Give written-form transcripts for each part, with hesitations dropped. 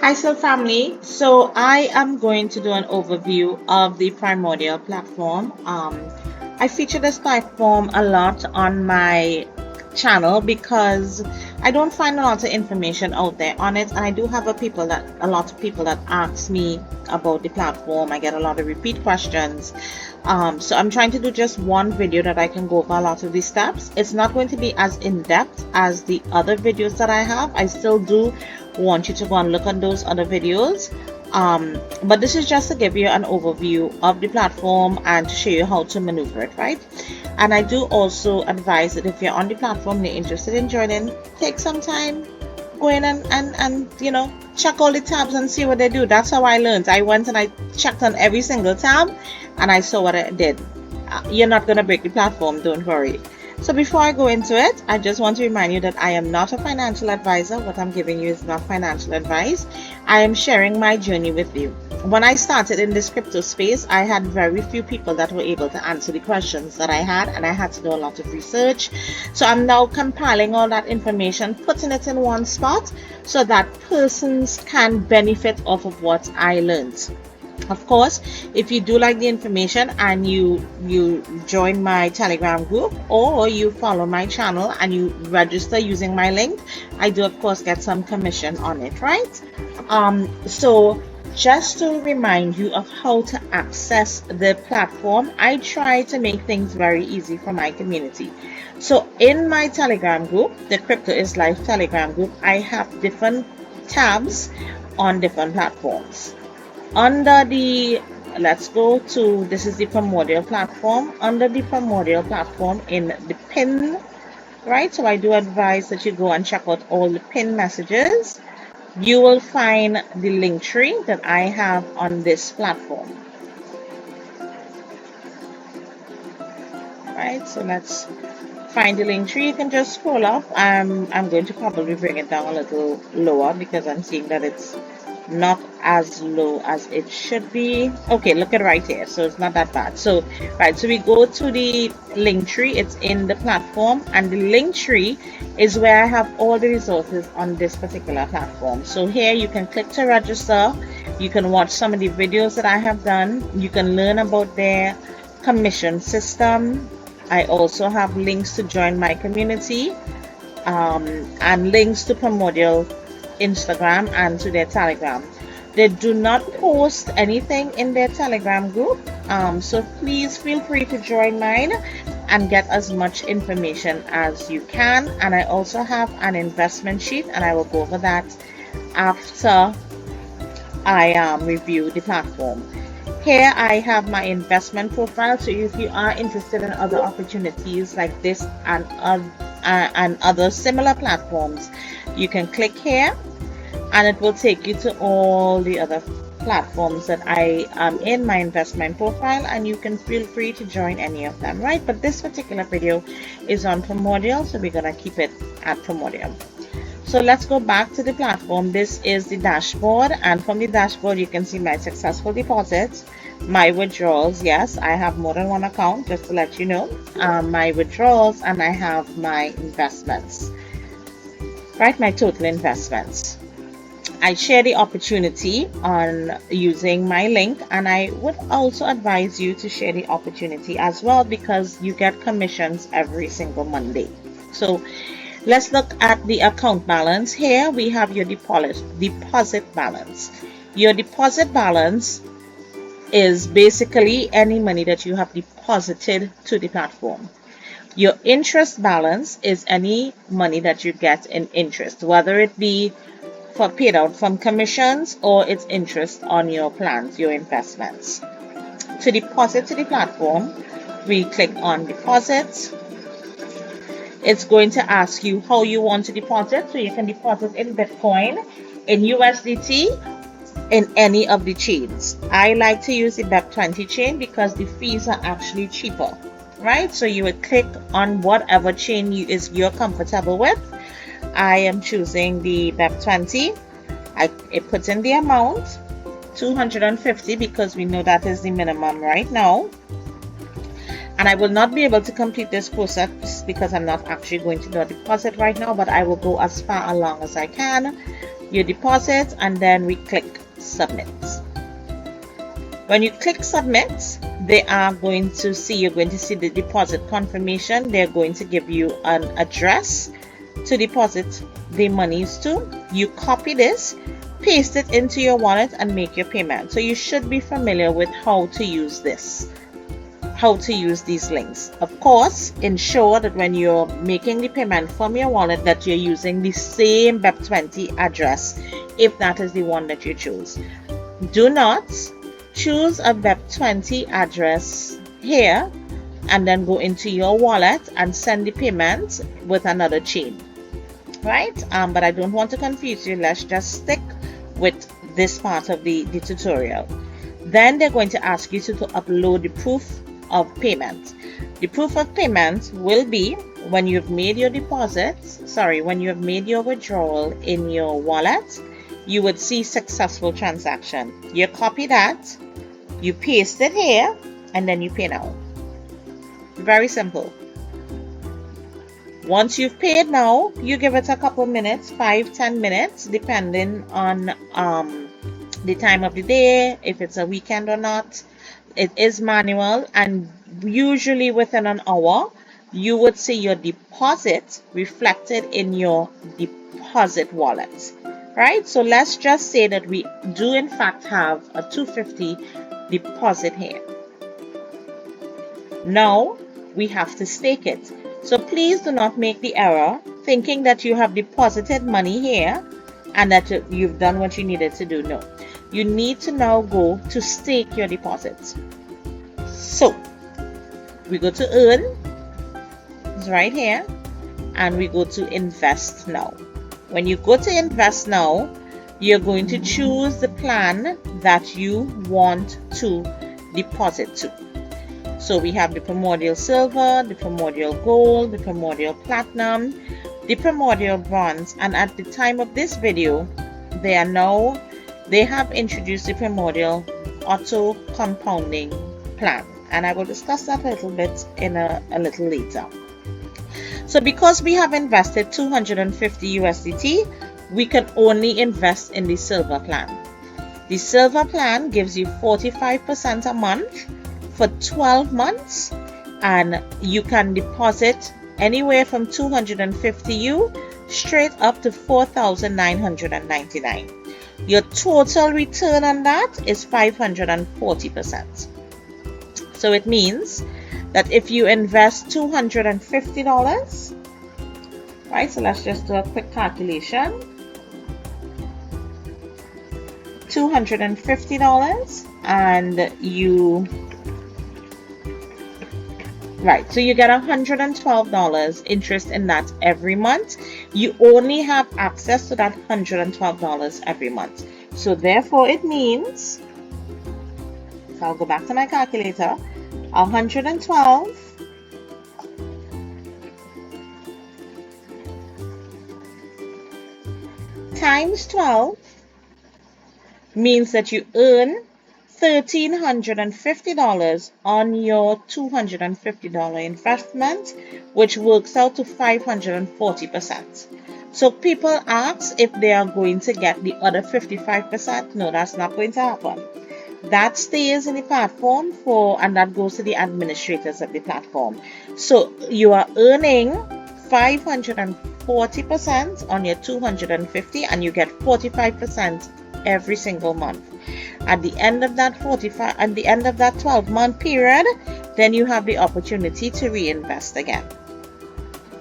Hi, Soul Family. So I am going to do an overview of the Primordial platform. I feature this platform a lot on my channel because I don't find a lot of information out there on it, and I do have a lot of people that ask me about the platform. I get a lot of repeat questions. So I'm trying to do just one video that I can go over a lot of these steps. It's not going to be as in-depth as the other videos that I have. I still do want you to go and look at those other videos, but this is just to give you an overview of the platform and to show you how to maneuver it, right? And I do also advise that if you're on the platform and you're interested in joining, take some time, go in and check all the tabs and see what they do. That's how I learned. I went and I checked on every single tab and I saw what it did. You're not going to break the platform, don't worry. So before I go into it, I just want to remind you that I am not a financial advisor. What I'm giving you is not financial advice. I am sharing my journey with you. When I started in this crypto space, I had very few people that were able to answer the questions that I had, and I had to do a lot of research. So I'm now compiling all that information, putting it in one spot so that persons can benefit off of what I learned. Of course, if you do like the information and you join my Telegram group or you follow my channel and you register using my link, I do of course get some commission on it, right? So just to remind you of how to access the platform, I try to make things very easy for my community. So in my Telegram group, the Crypto is Life Telegram group, I have different tabs on different platforms. Under the, let's go to, this is the Primordial platform. Under the Primordial platform in the pin, right? So I do advise that you go and check out all the pin messages. You will find the link tree that I have on this platform. Right, so let's find the link tree. You can just scroll up. I'm going to probably bring it down a little lower because I'm seeing that it's not as low as it should be. Okay, look at right here, so it's not that bad. So right, so we go to the link tree. It's in the platform, and the link tree is where I have all the resources on this particular platform. So here you can click to register. You can watch some of the videos that I have done. You can learn about their commission system. I also have links to join my community, and links to Primordial Instagram and to their Telegram. They do not post anything in their Telegram group, so please feel free to join mine and get as much information as you can. And I also have an investment sheet, and I will go over that after I review the platform. Here I have my investment profile, so if you are interested in other opportunities like this and other similar platforms, you can click here and it will take you to all the other platforms that I am in my investment profile, and you can feel free to join any of them, right? But this particular video is on Primordial, so we're gonna keep it at Primordial. So let's go back to the platform. This is the dashboard, and from the dashboard you can see my successful deposits, my withdrawals. Yes, I have more than one account, just to let you know, my withdrawals, and I have my investments, right? My total investments. I share the opportunity on using my link, and I would also advise you to share the opportunity as well because you get commissions every single Monday. So let's look at the account balance. Here we have your deposit balance. Your deposit balance is basically any money that you have deposited to the platform. Your interest balance is any money that you get in interest, whether it be for paid out from commissions or it's interest on your plans, your investments. To deposit to the platform, we click on deposits. It's going to ask you how you want to deposit, so you can deposit in Bitcoin, in USDT, in any of the chains. I like to use the BEP20 chain because the fees are actually cheaper, right? So you would click on whatever chain you're comfortable with. I am choosing the BEP20. It puts in the amount, 250, because we know that is the minimum right now. And I will not be able to complete this process because I'm not actually going to do a deposit right now, but I will go as far along as I can your deposit, and then we click submit. When you click submit, they are going to see, you're going to see the deposit confirmation. They're going to give you an address to deposit the monies to. You copy this, paste it into your wallet, and make your payment. So you should be familiar with how to use this, how to use these links. Of course, ensure that when you're making the payment from your wallet that you're using the same BEP20 address, if that is the one that you choose. Do not choose a BEP20 address here and then go into your wallet and send the payment with another chain, right? But I don't want to confuse you. Let's just stick with this part of the tutorial. Then they're going to ask you to upload the proof of payment. The proof of payment will be when you've made your when you have made your withdrawal in your wallet, you would see successful transaction. You copy that, you paste it here, and then you pay now. Very simple. Once you've paid now, you give it a couple minutes, 5-10 minutes, depending on the time of the day, if it's a weekend or not. It is manual, and usually within an hour, you would see your deposit reflected in your deposit wallet, right? So let's just say that we do in fact have a $250 deposit here. Now we have to stake it. So please do not make the error thinking that you have deposited money here and that you've done what you needed to do. No, you need to now go to stake your deposits. So we go to earn, it's right here, and we go to invest now. When you go to invest now, you're going to choose the plan that you want to deposit to. So we have the Primordial Silver, the Primordial Gold, the Primordial Platinum, the Primordial Bronze, and at the time of this video, they have introduced the Primordial Auto Compounding Plan, and I will discuss that a little bit in a little later. So because we have invested 250 USDT, we can only invest in the silver plan. The silver plan gives you 45% a month for 12 months, and you can deposit anywhere from 250 U straight up to 4,999. Your total return on that is 540%. So it means that if you invest $250, right? So let's just do a quick calculation. $250, and you so you get $112 interest in that every month. You only have access to that $112 every month. So therefore it means, so I'll go back to my calculator, 112 times 12 means that you earn $1,350 on your $250 investment, which works out to 540%. So people ask if they are going to get the other 55%. No, that's not going to happen. That stays in the platform and that goes to the administrators of the platform. So you are earning 540% on your 250, and you get 45% every single month. At the end of that 12-month period, then you have the opportunity to reinvest again.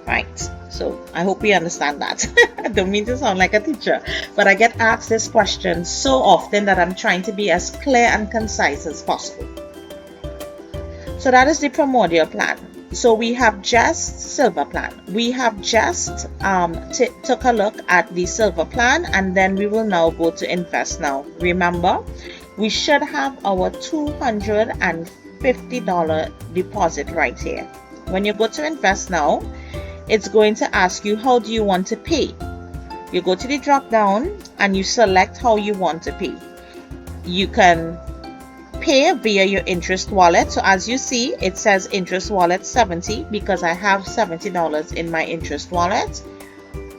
Right? So I hope you understand that. I don't mean to sound like a teacher, but I get asked this question so often that I'm trying to be as clear and concise as possible. So that is the Primordial plan. So we have just silver plan. We have just took a look at the silver plan, and then we will now go to invest now. Remember, we should have our $250 deposit right here. When you go to invest now, it's going to ask you, how do you want to pay? You go to the drop down and you select how you want to pay. You can pay via your interest wallet. So as you see, it says interest wallet 70 because I have $70 in my interest wallet.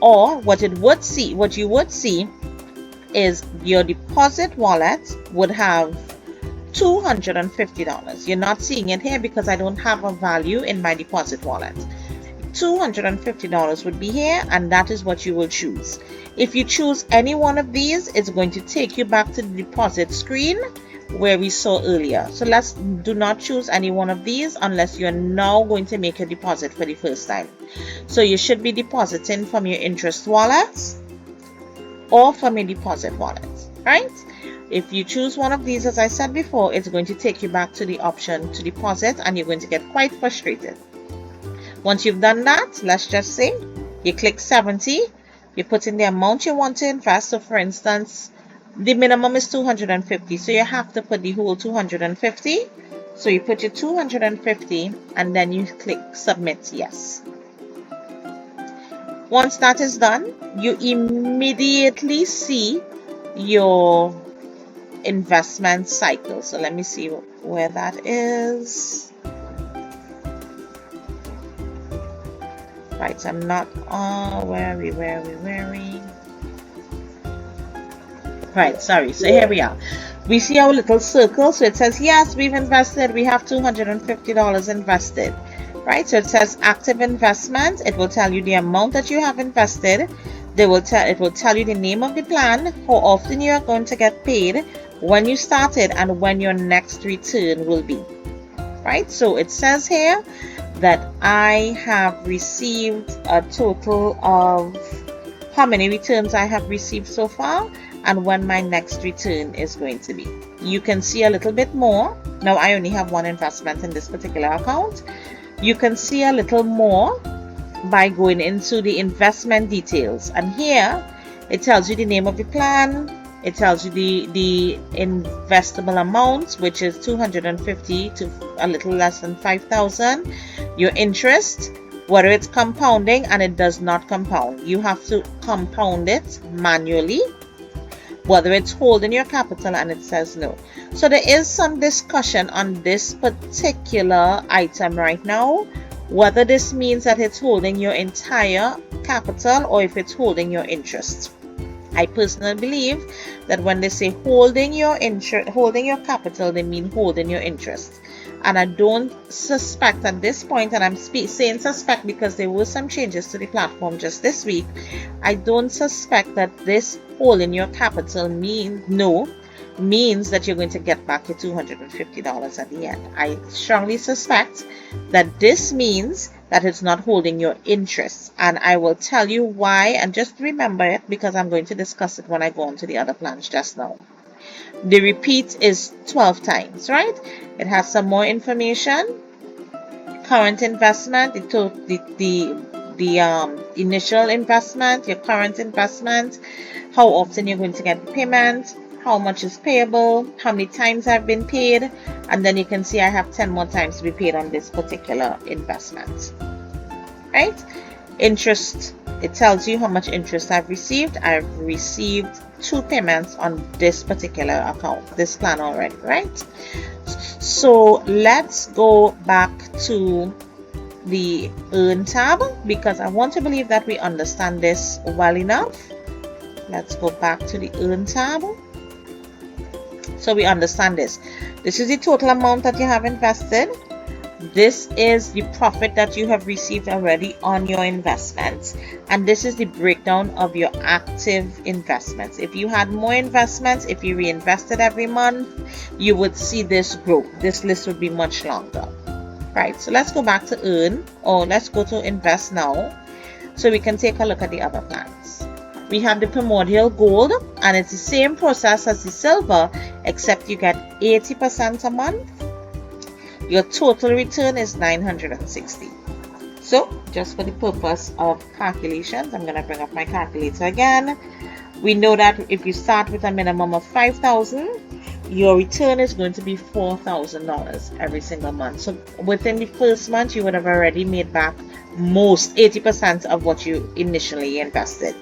Or what you would see is your deposit wallet would have $250. You're not seeing it here because I don't have a value in my deposit wallet. $250 would be here, and that is what you will choose. If you choose any one of these, it's going to take you back to the deposit screen where we saw earlier. So do not choose any one of these unless you're now going to make a deposit for the first time. So you should be depositing from your interest wallets or from your deposit wallet, right? If you choose one of these, as I said before, it's going to take you back to the option to deposit, and you're going to get quite frustrated. Once you've done that, let's just say you click 70, you put in the amount you want to invest. So for instance, the minimum is 250, so you have to put the whole 250. So you put your 250 and then you click submit yes. Once that is done, you immediately see your investment cycle. So let me see where that is. Right, so I'm not where are we? Right, sorry. So here we are. We see our little circle. So it says yes, we've invested. We have $250 invested. Right, so it says active investment. It will tell you the amount that you have invested. It will tell you the name of the plan, how often you are going to get paid, when you started, and when your next return will be. Right, so it says here that I have received a total of how many returns I have received so far and when my next return is going to be. You can see a little bit more. Now I only have one investment in this particular account. You can see a little more by going into the investment details, and here it tells you the name of the plan. It tells you the investable amount, which is 250 to a little less than 5,000. Your interest, whether it's compounding, and it does not compound. You have to compound it manually. Whether it's holding your capital, and it says no. So there is some discussion on this particular item right now, whether this means that it's holding your entire capital or if it's holding your interest. I personally believe that when they say holding your capital, they mean holding your interest. And I don't suspect at this point, and I'm saying suspect because there were some changes to the platform just this week, I don't suspect that this holding your capital means that you're going to get back your $250 at the end. I strongly suspect that this means that it's not holding your interest, and I will tell you why, and just remember it because I'm going to discuss it when I go on to the other plans just now. The repeat is 12 times, right? It has some more information. Current investment, the initial investment, your current investment, how often you're going to get the payment, how much is payable, how many times I've been paid, and then you can see I have 10 more times to be paid on this particular investment. Right? Interest, it tells you how much interest I've received. I've received 2 payments on this particular account, this plan already, right? So let's go back to the Earn tab because I want to believe that we understand this well enough. Let's go back to the Earn tab. So we understand this. This is the total amount that you have invested. This is the profit that you have received already on your investments. And this is the breakdown of your active investments. If you had more investments, if you reinvested every month, you would see this grow. This list would be much longer. Right, so let's go back to Earn, or let's go to Invest now, so we can take a look at the other plans. We have the Primordial Gold, and it's the same process as the Silver, except you get 80% a month. Your total return is $960. So, just for the purpose of calculations, I'm going to bring up my calculator again. We know that if you start with a minimum of $5,000, your return is going to be $4,000 every single month. So, within the first month, you would have already made back 80% of what you initially invested.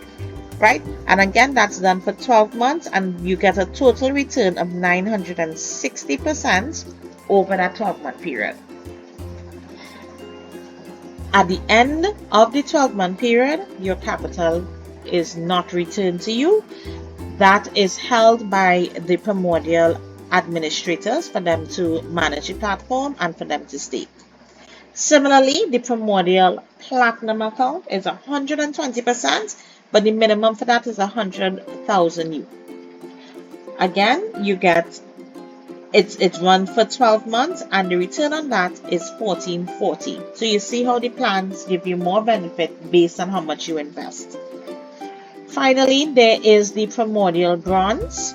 Right? And again, that's done for 12 months, and you get a total return of 960% over that 12-month period. At the end of the 12-month period, your capital is not returned to you. That is held by the Primordial administrators for them to manage the platform and for them to stake. Similarly, the Primordial Platinum account is 120%, but the minimum for that is 100,000 U. Again, you get it's run for 12 months and the return on that is 1440. So you see how the plans give you more benefit based on how much you invest. Finally, there is the Primordial Bronze.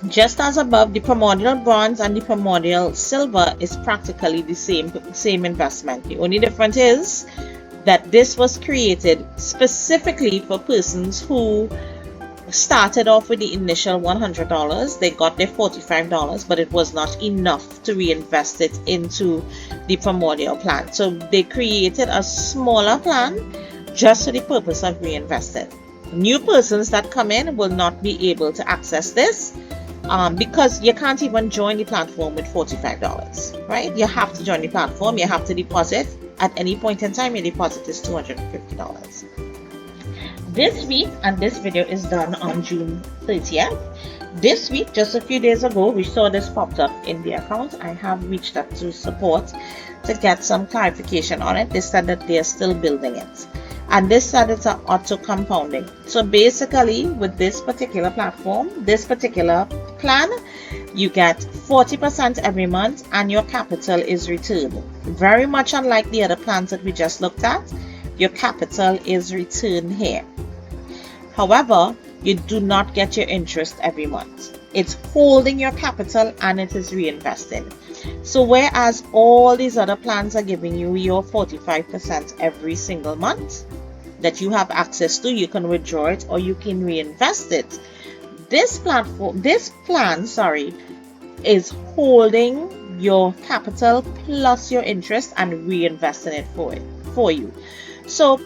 Just as above, the Primordial Bronze and the Primordial Silver is practically the same investment. The only difference is that this was created specifically for persons who started off with the initial $100. They got their $45, but it was not enough to reinvest it into the Primordial plan. So they created a smaller plan just for the purpose of reinvesting. New persons that come in will not be able to access this because you can't even join the platform with $45, right? You have to join the platform. You have to deposit. At any point in time, your deposit is $250. This week, and this video is done on June 30th. This week, just a few days ago, we saw this popped up in the account. I have reached out to support to get some clarification on it. They said that they are still building it. And this said it's an auto compounding. So basically, with this particular platform, this particular plan, you get 40% every month and your capital is returned. Very much unlike the other plans that we just looked at, your capital is returned here. However, you do not get your interest every month. It's holding your capital and it is reinvesting. So whereas all these other plans are giving you your 45% every single month that you have access to, you can withdraw it or you can reinvest it. This plan, is holding your capital plus your interest and reinvesting it for you. So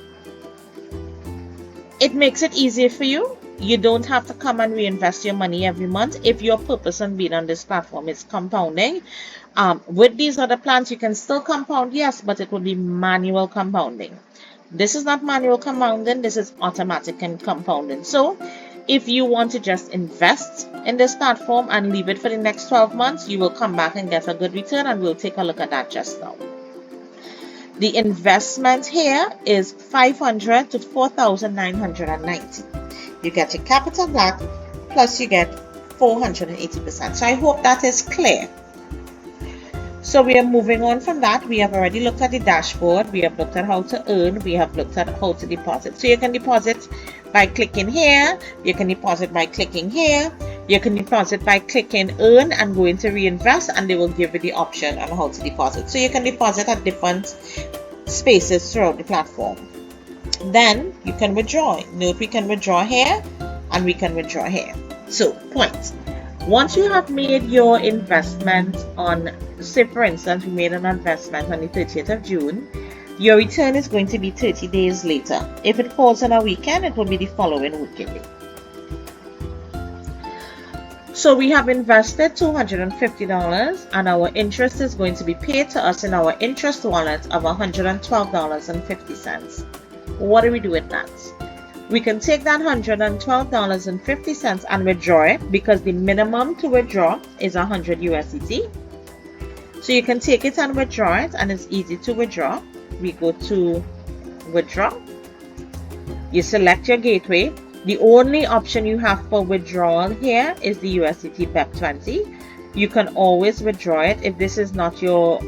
it makes it easier for you. You don't have to come and reinvest your money every month if your purpose on being on this platform is compounding. With these other plans, you can still compound, yes, but it will be manual compounding. This is not manual compounding, this is automatic compounding. So if you want to just invest in this platform and leave it for the next 12 months, you will come back and get a good return, and we'll take a look at that just now. The investment here is $500 to $4,990. You get your capital back plus you get 480%. So I hope that is clear. So we are moving on from that. We have already looked at the dashboard. We have looked at how to earn. We have looked at how to deposit. So you can deposit by clicking here. You can deposit by clicking here. You can deposit by clicking earn and going to reinvest, and they will give you the option on how to deposit. So you can deposit at different spaces throughout the platform. Then you can withdraw. Note we can withdraw here and we can withdraw here. So point. Once you have made your investment on, say for instance, we made an investment on the 30th of June, your return is going to be 30 days later. If it falls on a weekend, it will be the following working week. So we have invested $250 and our interest is going to be paid to us in our interest wallet of $112.50. What do we do with that? We can take that $112.50 and withdraw it because the minimum to withdraw is 100 USDT. So you can take it and withdraw it, and it's easy to withdraw. We go to withdraw. You select your gateway. The only option you have for withdrawal here is the USDT BEP20. You can always withdraw it if this is not your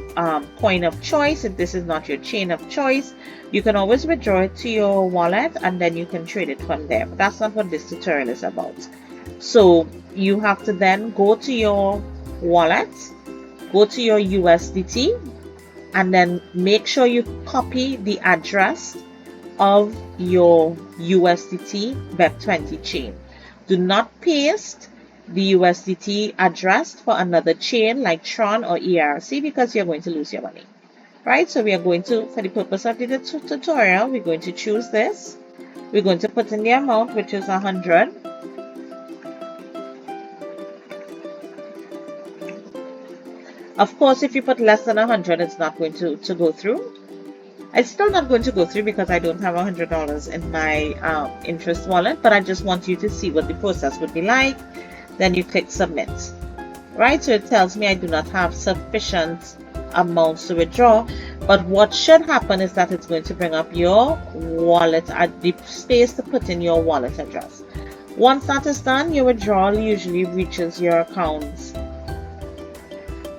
coin of choice, if this is not your chain of choice. You can always withdraw it to your wallet and then you can trade it from there. But that's not what this tutorial is about. So you have to then go to your wallet, go to your USDT, and then make sure you copy the address of your USDT BEP20 chain. Do not paste the USDT address for another chain like Tron or ERC because you're going to lose your money. Right, so we are going to, for the purpose of the tutorial, we're going to choose this. We're going to put in the amount, which is 100. Of course, if you put less than 100, it's not going to go through. It's still not going to go through because I don't have $100 in my interest wallet, but I just want you to see what the process would be like. Then you click submit, right? So it tells me I do not have sufficient amounts to withdraw, but what should happen is that it's going to bring up your wallet at the space to put in your wallet address. Once that is done, your withdrawal usually reaches your accounts.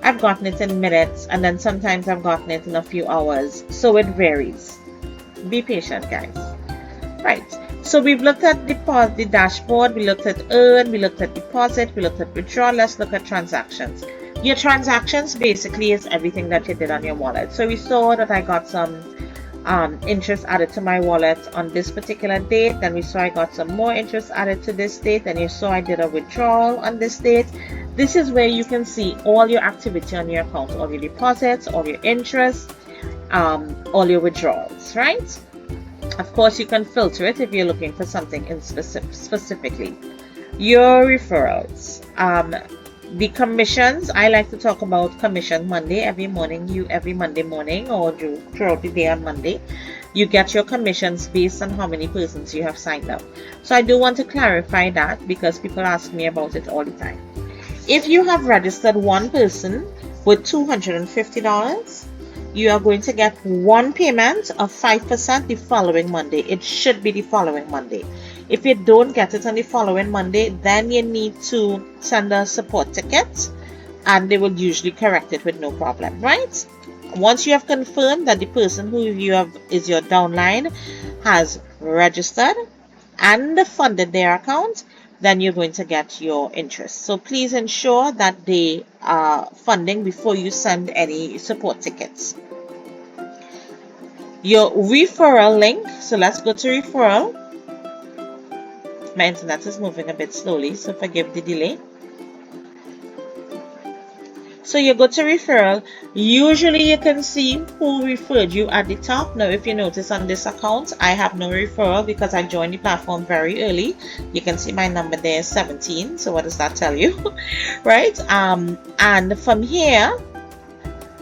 I've gotten it in minutes, and then sometimes I've gotten it in a few hours, so it varies. Be patient, guys. Right, so we've looked at the dashboard, we looked at earn, we looked at deposit, we looked at withdrawal. Let's look at transactions. Your transactions basically is everything that you did on your wallet. So we saw that I got some interest added to my wallet on this particular date. Then we saw I got some more interest added to this date. Then you saw I did a withdrawal on this date. This is where you can see all your activity on your account, all your deposits, all your interest, all your withdrawals, right? Of course, you can filter it if you're looking for something in specifically. Your referrals. The commissions, I like to talk about commission Monday every morning. Every Monday morning or throughout the day on Monday, you get your commissions based on how many persons you have signed up. So I do want to clarify that because people ask me about it all the time. If you have registered one person with $250, you are going to get one payment of 5% the following Monday. It should be the following Monday. If you don't get it on the following Monday, then you need to send a support ticket and they will usually correct it with no problem, right? Once you have confirmed that the person who is your downline has registered and funded their account, then you're going to get your interest. So please ensure that they are funding before you send any support tickets. Your referral link. So let's go to referral. My internet is moving a bit slowly, so forgive the delay. So you go to referral. Usually you can see who referred you at the top. Now if you notice on this account, I have no referral because I joined the platform very early. You can see my number there is 17. So what does that tell you? Right? And from here,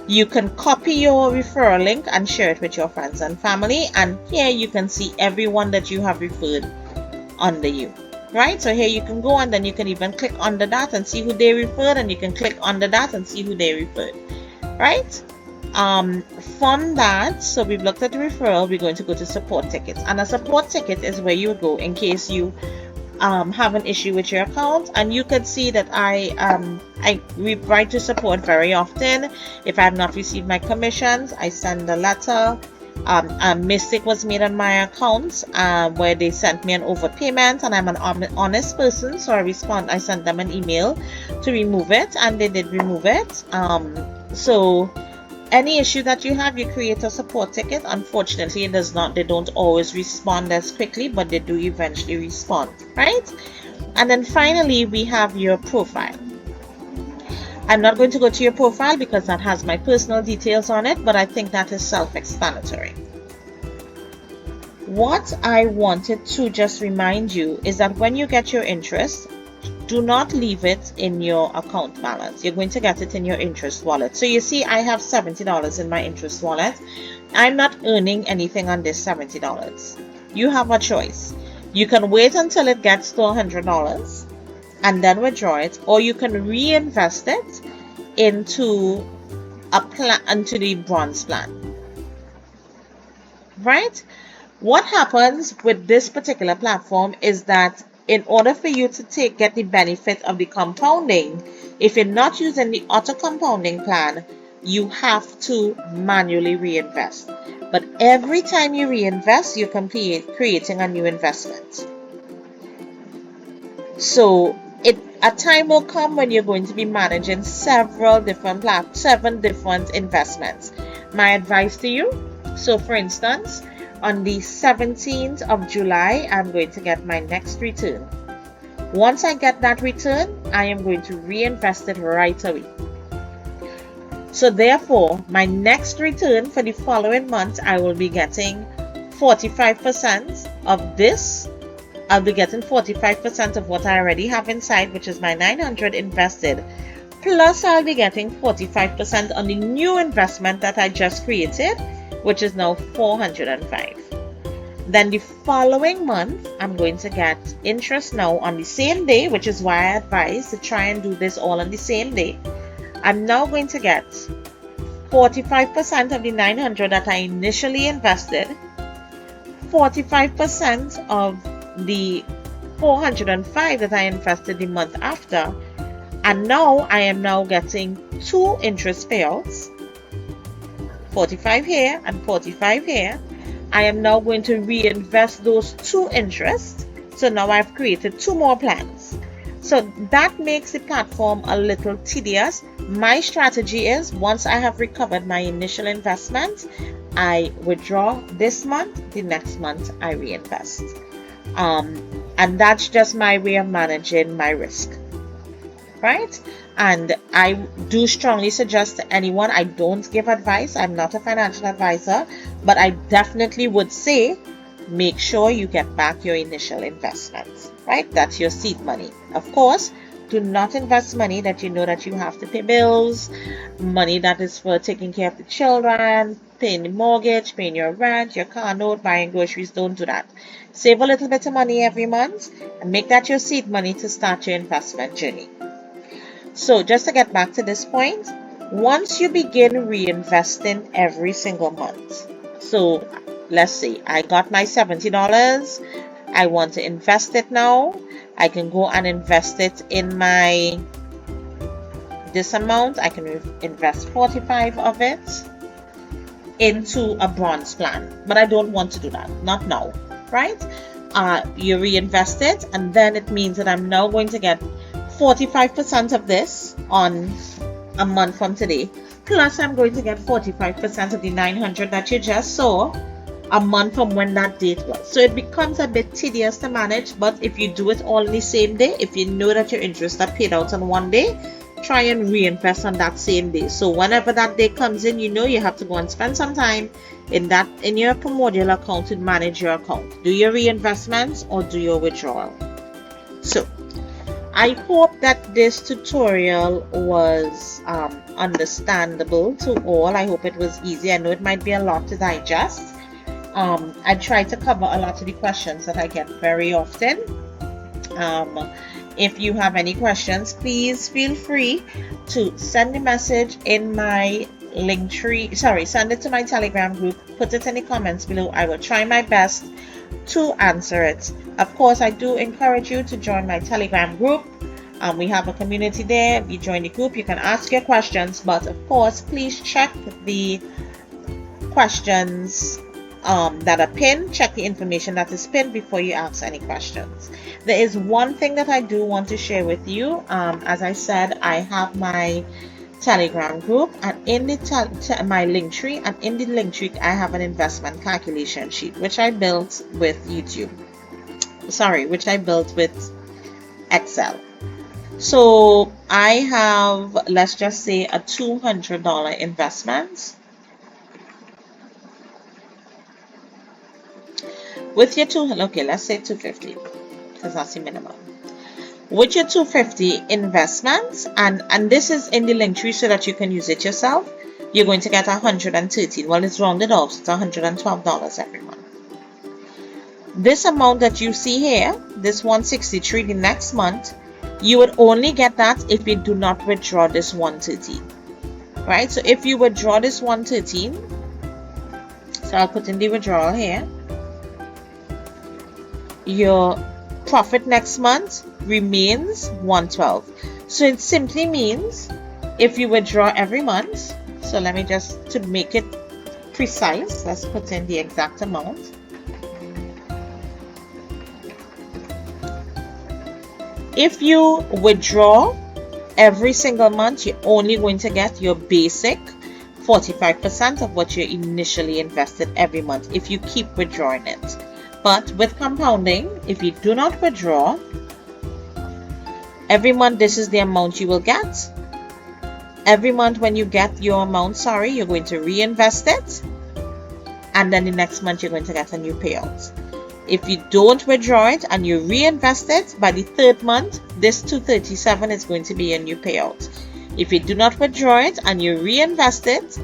you can copy your referral link and share it with your friends and family. And here you can see everyone that you have referred under you, right? So here you can go and then you can even click under that and see who they referred, and you can click under that and see who they referred, right? From that, so we've looked at the referral, we're going to go to support tickets, and a support ticket is where you go in case you have an issue with your account. And you can see that we write to support very often. If I have not received my commissions, I send a letter. A mistake was made on my account where they sent me an overpayment, and I'm an honest person, so I sent them an email to remove it, and they did remove it. So any issue that you have, you create a support ticket. Unfortunately, they don't always respond as quickly, but they do eventually respond, right? And then finally we have your profile. I'm not going to go to your profile because that has my personal details on it, but I think that is self-explanatory. What I wanted to just remind you is that when you get your interest, do not leave it in your account balance. You're going to get it in your interest wallet. So you see I have $70 in my interest wallet. I'm not earning anything on this $70. You have a choice. You can wait until it gets to $100 and then withdraw it, or you can reinvest it into the bronze plan, right? What happens with this particular platform is that in order for you to get the benefit of the compounding, if you're not using the auto compounding plan, you have to manually reinvest. But every time you reinvest, you're creating a new investment. So a time will come when you're going to be managing seven different investments. My advice to you, so for instance, on the 17th of July, I'm going to get my next return. Once I get that return, I am going to reinvest it right away. So therefore, my next return for the following month, I will be getting 45% of this. I'll be getting 45% of what I already have inside, which is my $900 invested. Plus, I'll be getting 45% on the new investment that I just created, which is now 405. Then the following month, I'm going to get interest now on the same day, which is why I advise to try and do this all on the same day. I'm now going to get 45% of the 900 that I initially invested, 45% of the 405 that I invested the month after, and now I am now getting 2 interest payouts, 45 here and 45 here. I am now going to reinvest those 2 interests. So now I've created 2 more plans. So that makes the platform a little tedious. My strategy is, once I have recovered my initial investment, I withdraw this month, the next month I reinvest. And that's just my way of managing my risk, right? And I do strongly suggest to anyone, I don't give advice, I'm not a financial advisor, but I definitely would say, make sure you get back your initial investments, right? That's your seed money. Of course, do not invest money that you know that you have to pay bills, money that is for taking care of the children, paying the mortgage, paying your rent, your car note, buying groceries. Don't do that. Save a little bit of money every month and make that your seed money to start your investment journey. So just to get back to this point, once you begin reinvesting every single month, so let's say I got my $70, I want to invest it now, I can go and invest it in this amount. I can invest 45 of it into a bronze plan, but I don't want to do that, not now, right? You reinvest it, and then it means that I'm now going to get 45% of this on a month from today, plus I'm going to get 45% of the 900 that you just saw a month from when that date was. So it becomes a bit tedious to manage, but if you do it all in the same day, if you know that your interests are paid out on one day, try and reinvest on that same day. So whenever that day comes in, you know you have to go and spend some time in your Primordial account to manage your account. Do your reinvestments or do your withdrawal. So I hope that this tutorial was understandable to all. I hope it was easy. I know it might be a lot to digest. I try to cover a lot of the questions that I get very often. If you have any questions, please feel free to send a message in my Linktree. Send it to my Telegram group. Put it in the comments below. I will try my best to answer it. Of course, I do encourage you to join my Telegram group. We have a community there. If you join the group, you can ask your questions, but of course, please check the questions that are pinned. Check the information that is pinned before you ask any questions. There is one thing that I do want to share with you. As I said, I have my Telegram group, and in my Linktree, and in the Linktree I have an investment calculation sheet which I built with which I built with Excel. So I have, let's just say, a $200 investment. With your let's say $250 because that's the minimum. With your $250 investments, and this is in the Linktree so that you can use it yourself, you're going to get $113. Well, it's rounded off, so it's $112 every month. This amount that you see here, this $163, the next month, you would only get that if you do not withdraw this $113, right? So if you withdraw this $113, so I'll put in the withdrawal here, your profit next month remains $112. So it simply means if you withdraw every month, so let me just, to make it precise, let's put in the exact amount. If you withdraw every single month, you're only going to get your basic 45% of what you initially invested every month if you keep withdrawing it. But with compounding, if you do not withdraw every month, this is the amount you will get. Every month when you get your amount, you're going to reinvest it, and then the next month you're going to get a new payout. If you don't withdraw it and you reinvest it, by the third month, this $237 is going to be a new payout. If you do not withdraw it and you reinvest it,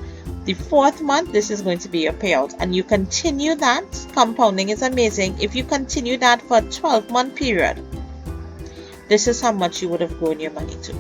The fourth month, this is going to be your payout, and you continue that. Compounding is amazing. If you continue that for a 12-month period, this is how much you would have grown your money to.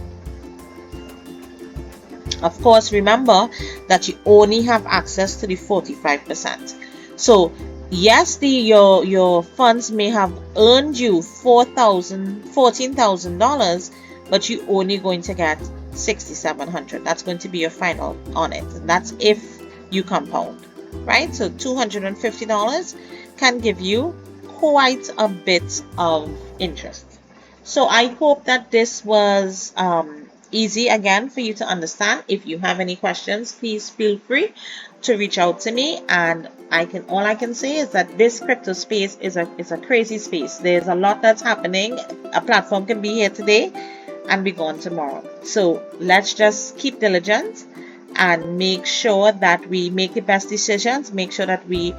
Of course, remember that you only have access to the 45%. So yes, your funds may have earned you $14,000, but you're only going to get $6,700. That's going to be your final on it. That's if you compound, right? So $250 can give you quite a bit of interest. So I hope that this was easy again for you to understand. If you have any questions, please feel free to reach out to me, and all I can say is that this crypto space is a crazy space. There's a lot that's happening. A platform can be here today and be gone tomorrow. So let's just keep diligent and make sure that we make the best decisions. Make sure that we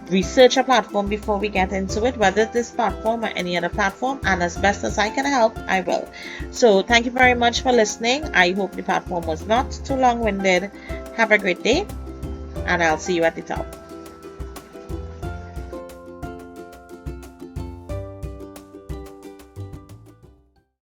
research a platform before we get into it, whether this platform or any other platform, and as best as I can help, I will. So thank you very much for listening. I hope the platform was not too long-winded. Have a great day, and I'll see you at the top.